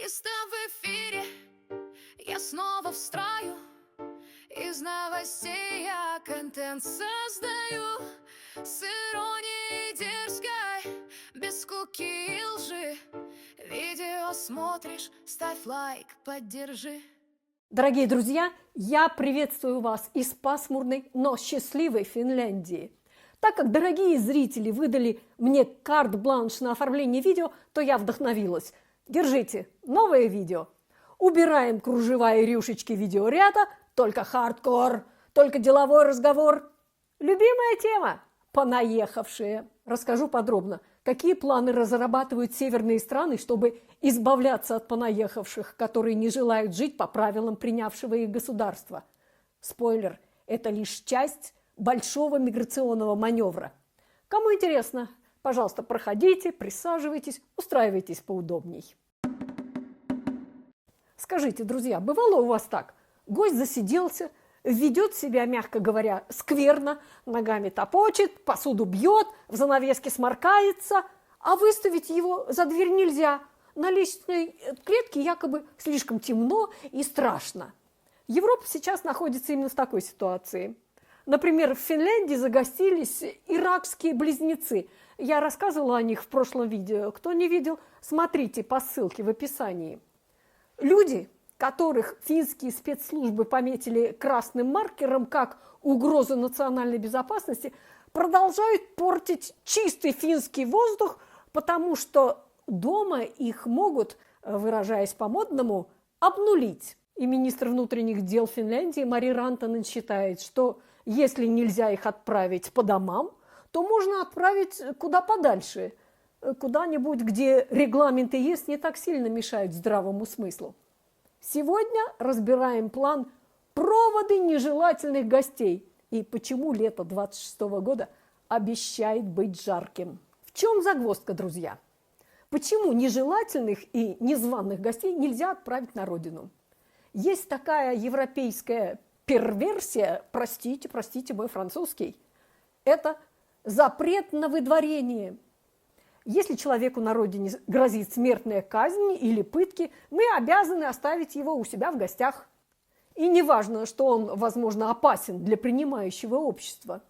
Чисто в эфире я снова встраю. Из новостей я контент создаю. С иронией дерзкой, без скуки и лжи. Видео смотришь, ставь лайк, поддержи. Дорогие друзья, я приветствую вас из пасмурной, но счастливой Финляндии. Так как дорогие зрители выдали мне карт-бланш на оформление видео, то я вдохновилась. Держите, новое видео. Убираем кружева и рюшечки видеоряда, только хардкор, только деловой разговор. Любимая тема – понаехавшие. Расскажу подробно, какие планы разрабатывают северные страны, чтобы избавляться от понаехавших, которые не желают жить по правилам принявшего их государства. Спойлер – это лишь часть большого миграционного маневра. Кому интересно, пожалуйста, проходите, присаживайтесь, устраивайтесь поудобней. Скажите, друзья, бывало у вас так? Гость засиделся, ведет себя, мягко говоря, скверно, ногами топочет, посуду бьет, в занавеске сморкается, а выставить его за дверь нельзя. На лестничной клетке якобы слишком темно и страшно. Европа сейчас находится именно в такой ситуации. Например, в Финляндии загостились иракские близнецы. Я рассказывала о них в прошлом видео. Кто не видел, смотрите по ссылке в описании. Люди, которых финские спецслужбы пометили красным маркером как угрозу национальной безопасности, продолжают портить чистый финский воздух, потому что дома их могут, выражаясь по-модному, обнулить. И министр внутренних дел Финляндии Мари Рантанен считает, что если нельзя их отправить по домам, то можно отправить куда подальше, куда-нибудь, где регламенты ЕС не так сильно мешают здравому смыслу. Сегодня разбираем план проводы нежелательных гостей и почему лето 26 года обещает быть жарким. В чем загвоздка, друзья? Почему нежелательных и незваных гостей нельзя отправить на родину? Есть такая европейская перверсия, простите мой французский, это запрет на выдворение. Если человеку на родине грозит смертная казнь или пытки, мы обязаны оставить его у себя в гостях. И неважно, что он, возможно, опасен для принимающего общества.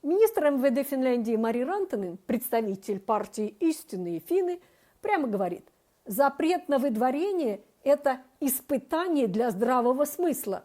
Министр МВД Финляндии Мари Рантанен, представитель партии «Истинные финны», прямо говорит, запрет на выдворение – это испытание для здравого смысла.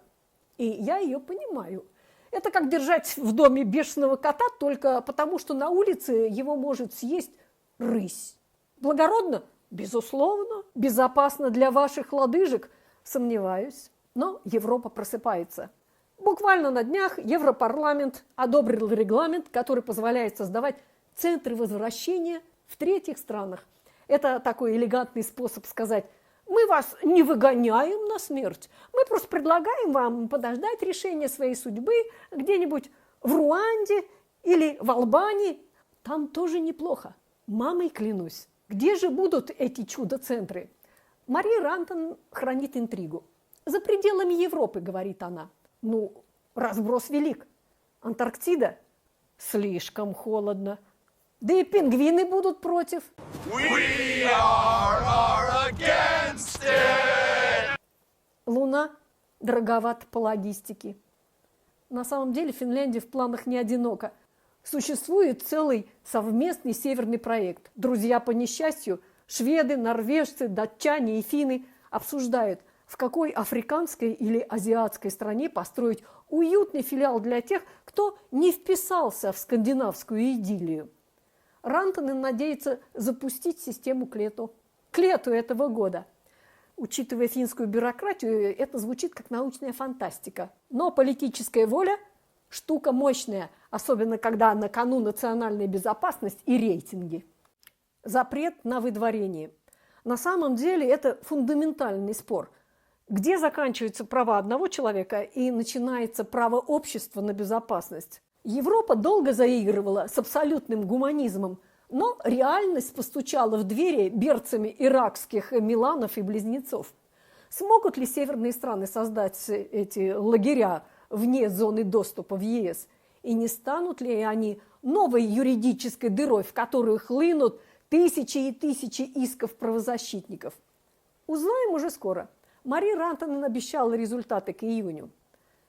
И я ее понимаю. Это как держать в доме бешеного кота только потому, что на улице его может съесть рысь. Благородно? Безусловно. Безопасно для ваших лодыжек? Сомневаюсь. Но Европа просыпается. Буквально на днях Европарламент одобрил регламент, который позволяет создавать центры возвращения в третьих странах. Это такой элегантный способ сказать: мы вас не выгоняем на смерть, мы просто предлагаем вам подождать решения своей судьбы где-нибудь в Руанде или в Албании. Там тоже неплохо. Мамой клянусь. Где же будут эти чудо-центры? Мари Рантанен хранит интригу. За пределами Европы, говорит она. Ну, разброс велик. Антарктида? Слишком холодно. Да и пингвины будут против. We are against it! Луна дороговата по логистике. На самом деле Финляндия в планах не одинока. Существует целый совместный северный проект. Друзья по несчастью, шведы, норвежцы, датчане и финны обсуждают, в какой африканской или азиатской стране построить уютный филиал для тех, кто не вписался в скандинавскую идиллию. Рантанен надеется запустить систему к лету этого года. Учитывая финскую бюрократию, это звучит как научная фантастика. Но политическая воля – штука мощная, особенно когда на кону национальная безопасность и рейтинги. Запрет на выдворение. На самом деле это фундаментальный спор. Где заканчиваются права одного человека и начинается право общества на безопасность? Европа долго заигрывала с абсолютным гуманизмом, но реальность постучала в двери берцами иракских Миланов и близнецов. Смогут ли северные страны создать эти лагеря вне зоны доступа в ЕС? И не станут ли они новой юридической дырой, в которую хлынут тысячи и тысячи исков правозащитников? Узнаем уже скоро. Мари Рантанен обещала результаты к июню.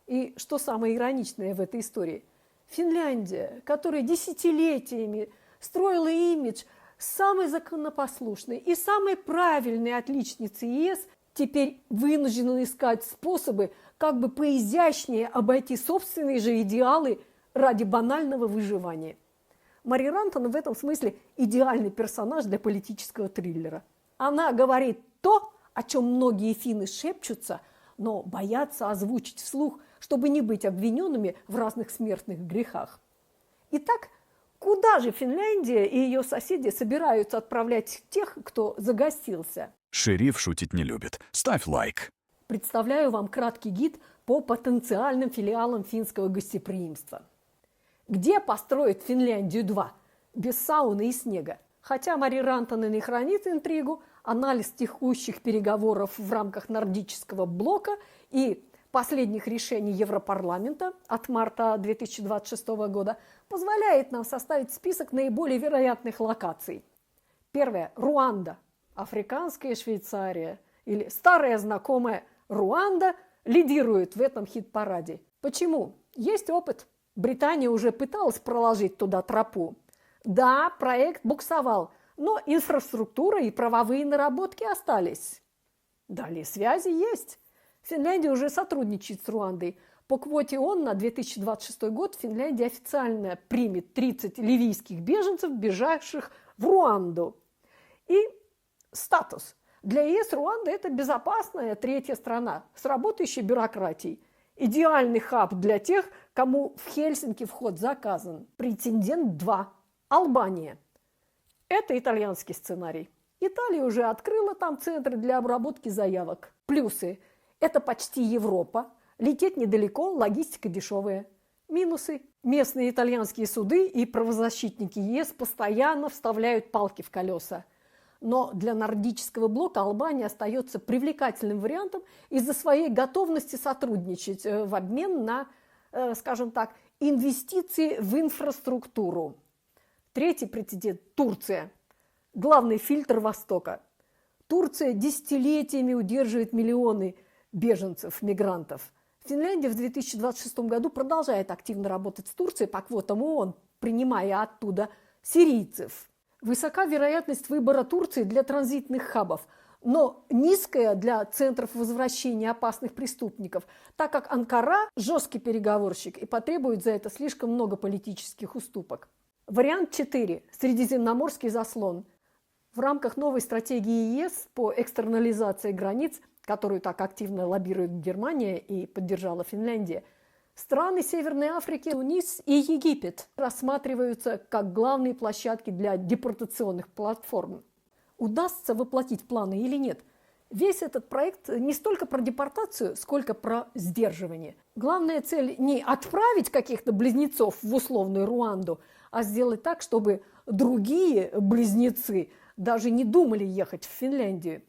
И что самое ироничное в этой истории? Финляндия, которая десятилетиями строила имидж самой законопослушной и самой правильной отличницы ЕС, теперь вынуждена искать способы, как бы поизящнее обойти собственные же идеалы ради банального выживания. Мари Рантанен в этом смысле идеальный персонаж для политического триллера. Она говорит то, о чем многие финны шепчутся, но боятся озвучить вслух, чтобы не быть обвиненными в разных смертных грехах. Итак, куда же Финляндия и ее соседи собираются отправлять тех, кто загостился? Шериф шутить не любит. Ставь лайк. Представляю вам краткий гид по потенциальным филиалам финского гостеприимства. Где построить Финляндию-2? Без сауны и снега. Хотя Мари Рантанен и хранит интригу, анализ текущих переговоров в рамках нордического блока и последних решений Европарламента от марта 2026 года позволяет нам составить список наиболее вероятных локаций. Первое. Руанда. Африканская Швейцария или старая знакомая Руанда лидирует в этом хит-параде. Почему? Есть опыт. Британия уже пыталась проложить туда тропу. Да, проект буксовал, но инфраструктура и правовые наработки остались. Далее связи есть. Финляндия уже сотрудничает с Руандой. По квоте ООН на 2026 год Финляндия официально примет 30 ливийских беженцев, бежавших в Руанду. И статус. Для ЕС Руанда – это безопасная третья страна с работающей бюрократией. Идеальный хаб для тех, кому в Хельсинки вход заказан. Претендент 2. Албания. Это итальянский сценарий. Италия уже открыла там центры для обработки заявок. Плюсы. Это почти Европа. Лететь недалеко, логистика дешевая. Минусы. Местные итальянские суды и правозащитники ЕС постоянно вставляют палки в колеса. Но для нордического блока Албания остается привлекательным вариантом из-за своей готовности сотрудничать в обмен на, скажем так, инвестиции в инфраструктуру. Третий претендент – Турция. Главный фильтр Востока. Турция десятилетиями удерживает миллионы беженцев, мигрантов. Финляндия в 2026 году продолжает активно работать с Турцией по квотам ООН, принимая оттуда сирийцев. Высока вероятность выбора Турции для транзитных хабов, но низкая для центров возвращения опасных преступников, так как Анкара – жесткий переговорщик и потребует за это слишком много политических уступок. Вариант 4. Средиземноморский заслон. В рамках новой стратегии ЕС по экстернализации границ, которую так активно лоббирует Германия и поддержала Финляндия, страны Северной Африки, Тунис и Египет рассматриваются как главные площадки для депортационных платформ. Удастся воплотить планы или нет? Весь этот проект не столько про депортацию, сколько про сдерживание. Главная цель не отправить каких-то близнецов в условную Руанду, а сделать так, чтобы другие близнецы даже не думали ехать в Финляндию.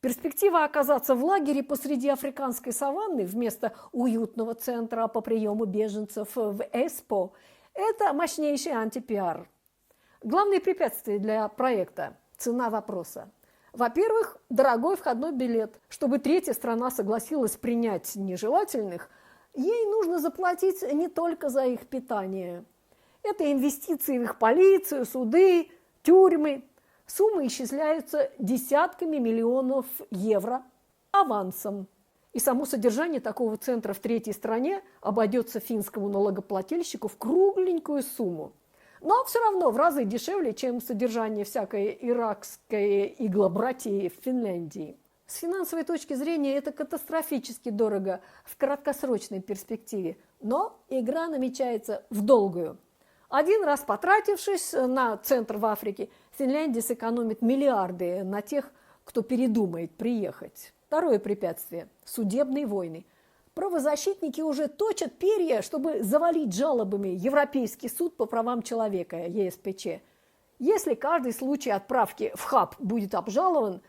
Перспектива оказаться в лагере посреди африканской саванны вместо уютного центра по приему беженцев в Эспо – это мощнейший антипиар. Главные препятствия для проекта – цена вопроса. Во-первых, дорогой входной билет. Чтобы третья страна согласилась принять нежелательных, ей нужно заплатить не только за их питание. Это инвестиции в их полицию, суды, тюрьмы. Суммы исчисляются десятками миллионов евро авансом. И само содержание такого центра в третьей стране обойдется финскому налогоплательщику в кругленькую сумму. Но все равно в разы дешевле, чем содержание всякой иракской иглобратьи в Финляндии. С финансовой точки зрения это катастрофически дорого в краткосрочной перспективе, но игра намечается в долгую. Один раз потратившись на центр в Африке, Финляндия сэкономит миллиарды на тех, кто передумает приехать. Второе препятствие – судебные войны. Правозащитники уже точат перья, чтобы завалить жалобами Европейский суд по правам человека, ЕСПЧ. Если каждый случай отправки в хаб будет обжалован,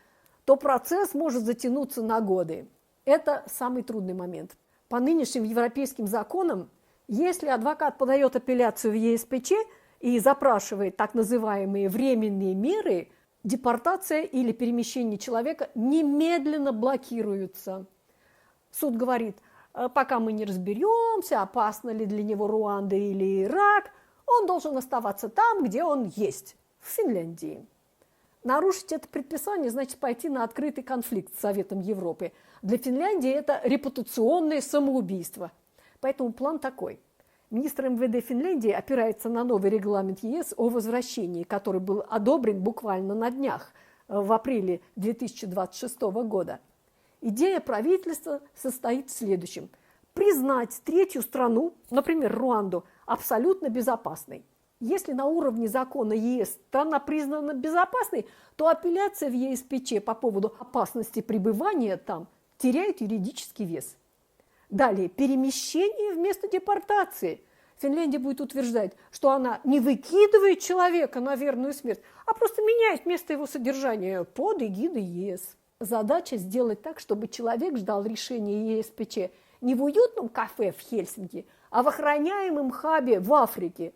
то процесс может затянуться на годы. Это самый трудный момент. По нынешним европейским законам, если адвокат подает апелляцию в ЕСПЧ и запрашивает так называемые временные меры, депортация или перемещение человека немедленно блокируются. Суд говорит, пока мы не разберемся, опасно ли для него Руанда или Ирак, он должен оставаться там, где он есть, в Финляндии. Нарушить это предписание значит пойти на открытый конфликт с Советом Европы. Для Финляндии это репутационное самоубийство. Поэтому план такой. Министр МВД Финляндии опирается на новый регламент ЕС о возвращении, который был одобрен буквально на днях, в апреле 2026 года. Идея правительства состоит в следующем. Признать третью страну, например, Руанду, абсолютно безопасной. Если на уровне закона ЕС страна признана безопасной, то апелляция в ЕСПЧ по поводу опасности пребывания там теряет юридический вес. Далее, перемещение вместо депортации. Финляндия будет утверждать, что она не выкидывает человека на верную смерть, а просто меняет место его содержания под эгидой ЕС. Задача сделать так, чтобы человек ждал решения ЕСПЧ не в уютном кафе в Хельсинки, а в охраняемом хабе в Африке.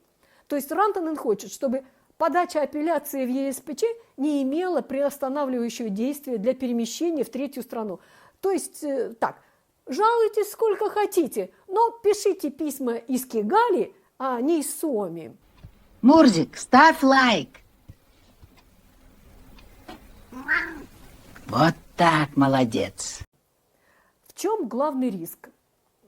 То есть Рантанен хочет, чтобы подача апелляции в ЕСПЧ не имела приостанавливающего действия для перемещения в третью страну. То есть так, жалуйтесь сколько хотите, но пишите письма из Кигали, а не из Суоми. Мурзик, ставь лайк. Вот так, молодец. В чем главный риск?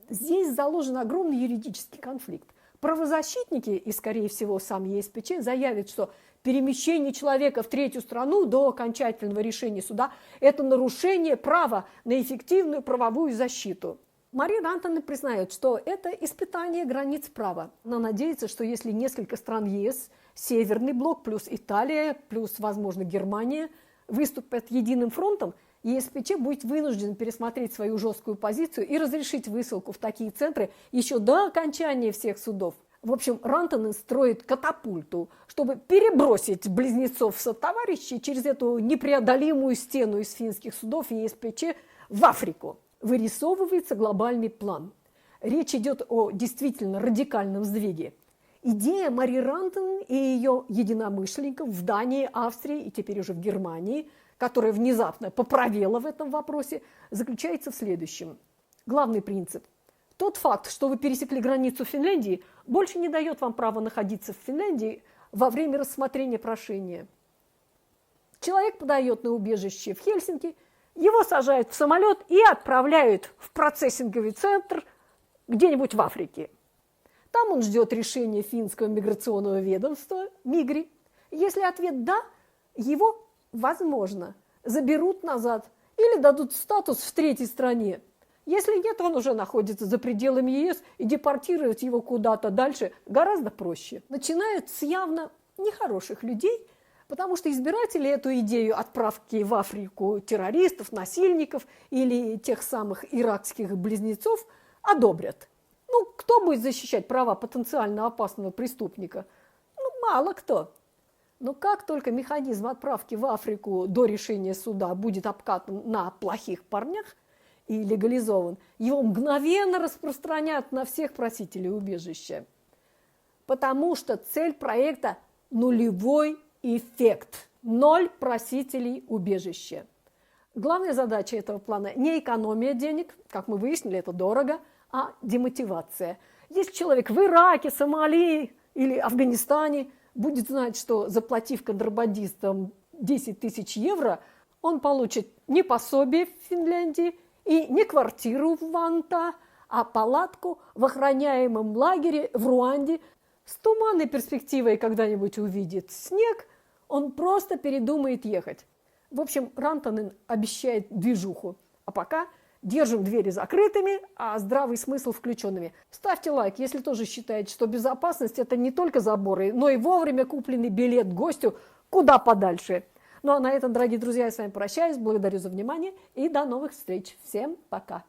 Здесь заложен огромный юридический конфликт. Правозащитники, и, скорее всего, сам ЕСПЧ, заявят, что перемещение человека в третью страну до окончательного решения суда – это нарушение права на эффективную правовую защиту. Мари Рантанен признает, что это испытание границ права. Она надеется, что если несколько стран ЕС, Северный блок плюс Италия, плюс, возможно, Германия, выступят единым фронтом, ЕСПЧ будет вынужден пересмотреть свою жесткую позицию и разрешить высылку в такие центры еще до окончания всех судов. В общем, Рантанен строит катапульту, чтобы перебросить близнецов-сотоварищей через эту непреодолимую стену из финских судов ЕСПЧ в Африку. Вырисовывается глобальный план. Речь идет о действительно радикальном сдвиге. Идея Мари Рантанен и ее единомышленников в Дании, Австрии и теперь уже в Германии, которая внезапно поправила в этом вопросе, заключается в следующем. Главный принцип. Тот факт, что вы пересекли границу Финляндии, больше не дает вам права находиться в Финляндии во время рассмотрения прошения. Человек подает на убежище в Хельсинки, его сажают в самолет и отправляют в процессинговый центр где-нибудь в Африке. Там он ждет решения финского миграционного ведомства МИГРИ. Если ответ «да», его, возможно, заберут назад или дадут статус в третьей стране. Если нет, он уже находится за пределами ЕС, и депортировать его куда-то дальше гораздо проще. Начинают с явно нехороших людей, потому что избиратели эту идею отправки в Африку террористов, насильников или тех самых иракских близнецов одобрят. Ну, кто будет защищать права потенциально опасного преступника? Ну, мало кто. Но как только механизм отправки в Африку до решения суда будет обкатан на плохих парнях и легализован, его мгновенно распространят на всех просителей убежища. Потому что цель проекта – нулевой эффект. 0 просителей убежища. Главная задача этого плана – не экономия денег, как мы выяснили, это дорого, а демотивация. Если человек в Ираке, Сомали или Афганистане будет знать, что, заплатив контрабандистам 10 тысяч евро, он получит не пособие в Финляндии и не квартиру в Ванта, а палатку в охраняемом лагере в Руанде с туманной перспективой когда-нибудь увидит снег, он просто передумает ехать. В общем, Рантанен обещает движуху. А пока держим двери закрытыми, а здравый смысл включенными. Ставьте лайк, если тоже считаете, что безопасность – это не только заборы, но и вовремя купленный билет гостю куда подальше. Ну а на этом, дорогие друзья, я с вами прощаюсь. Благодарю за внимание и до новых встреч. Всем пока.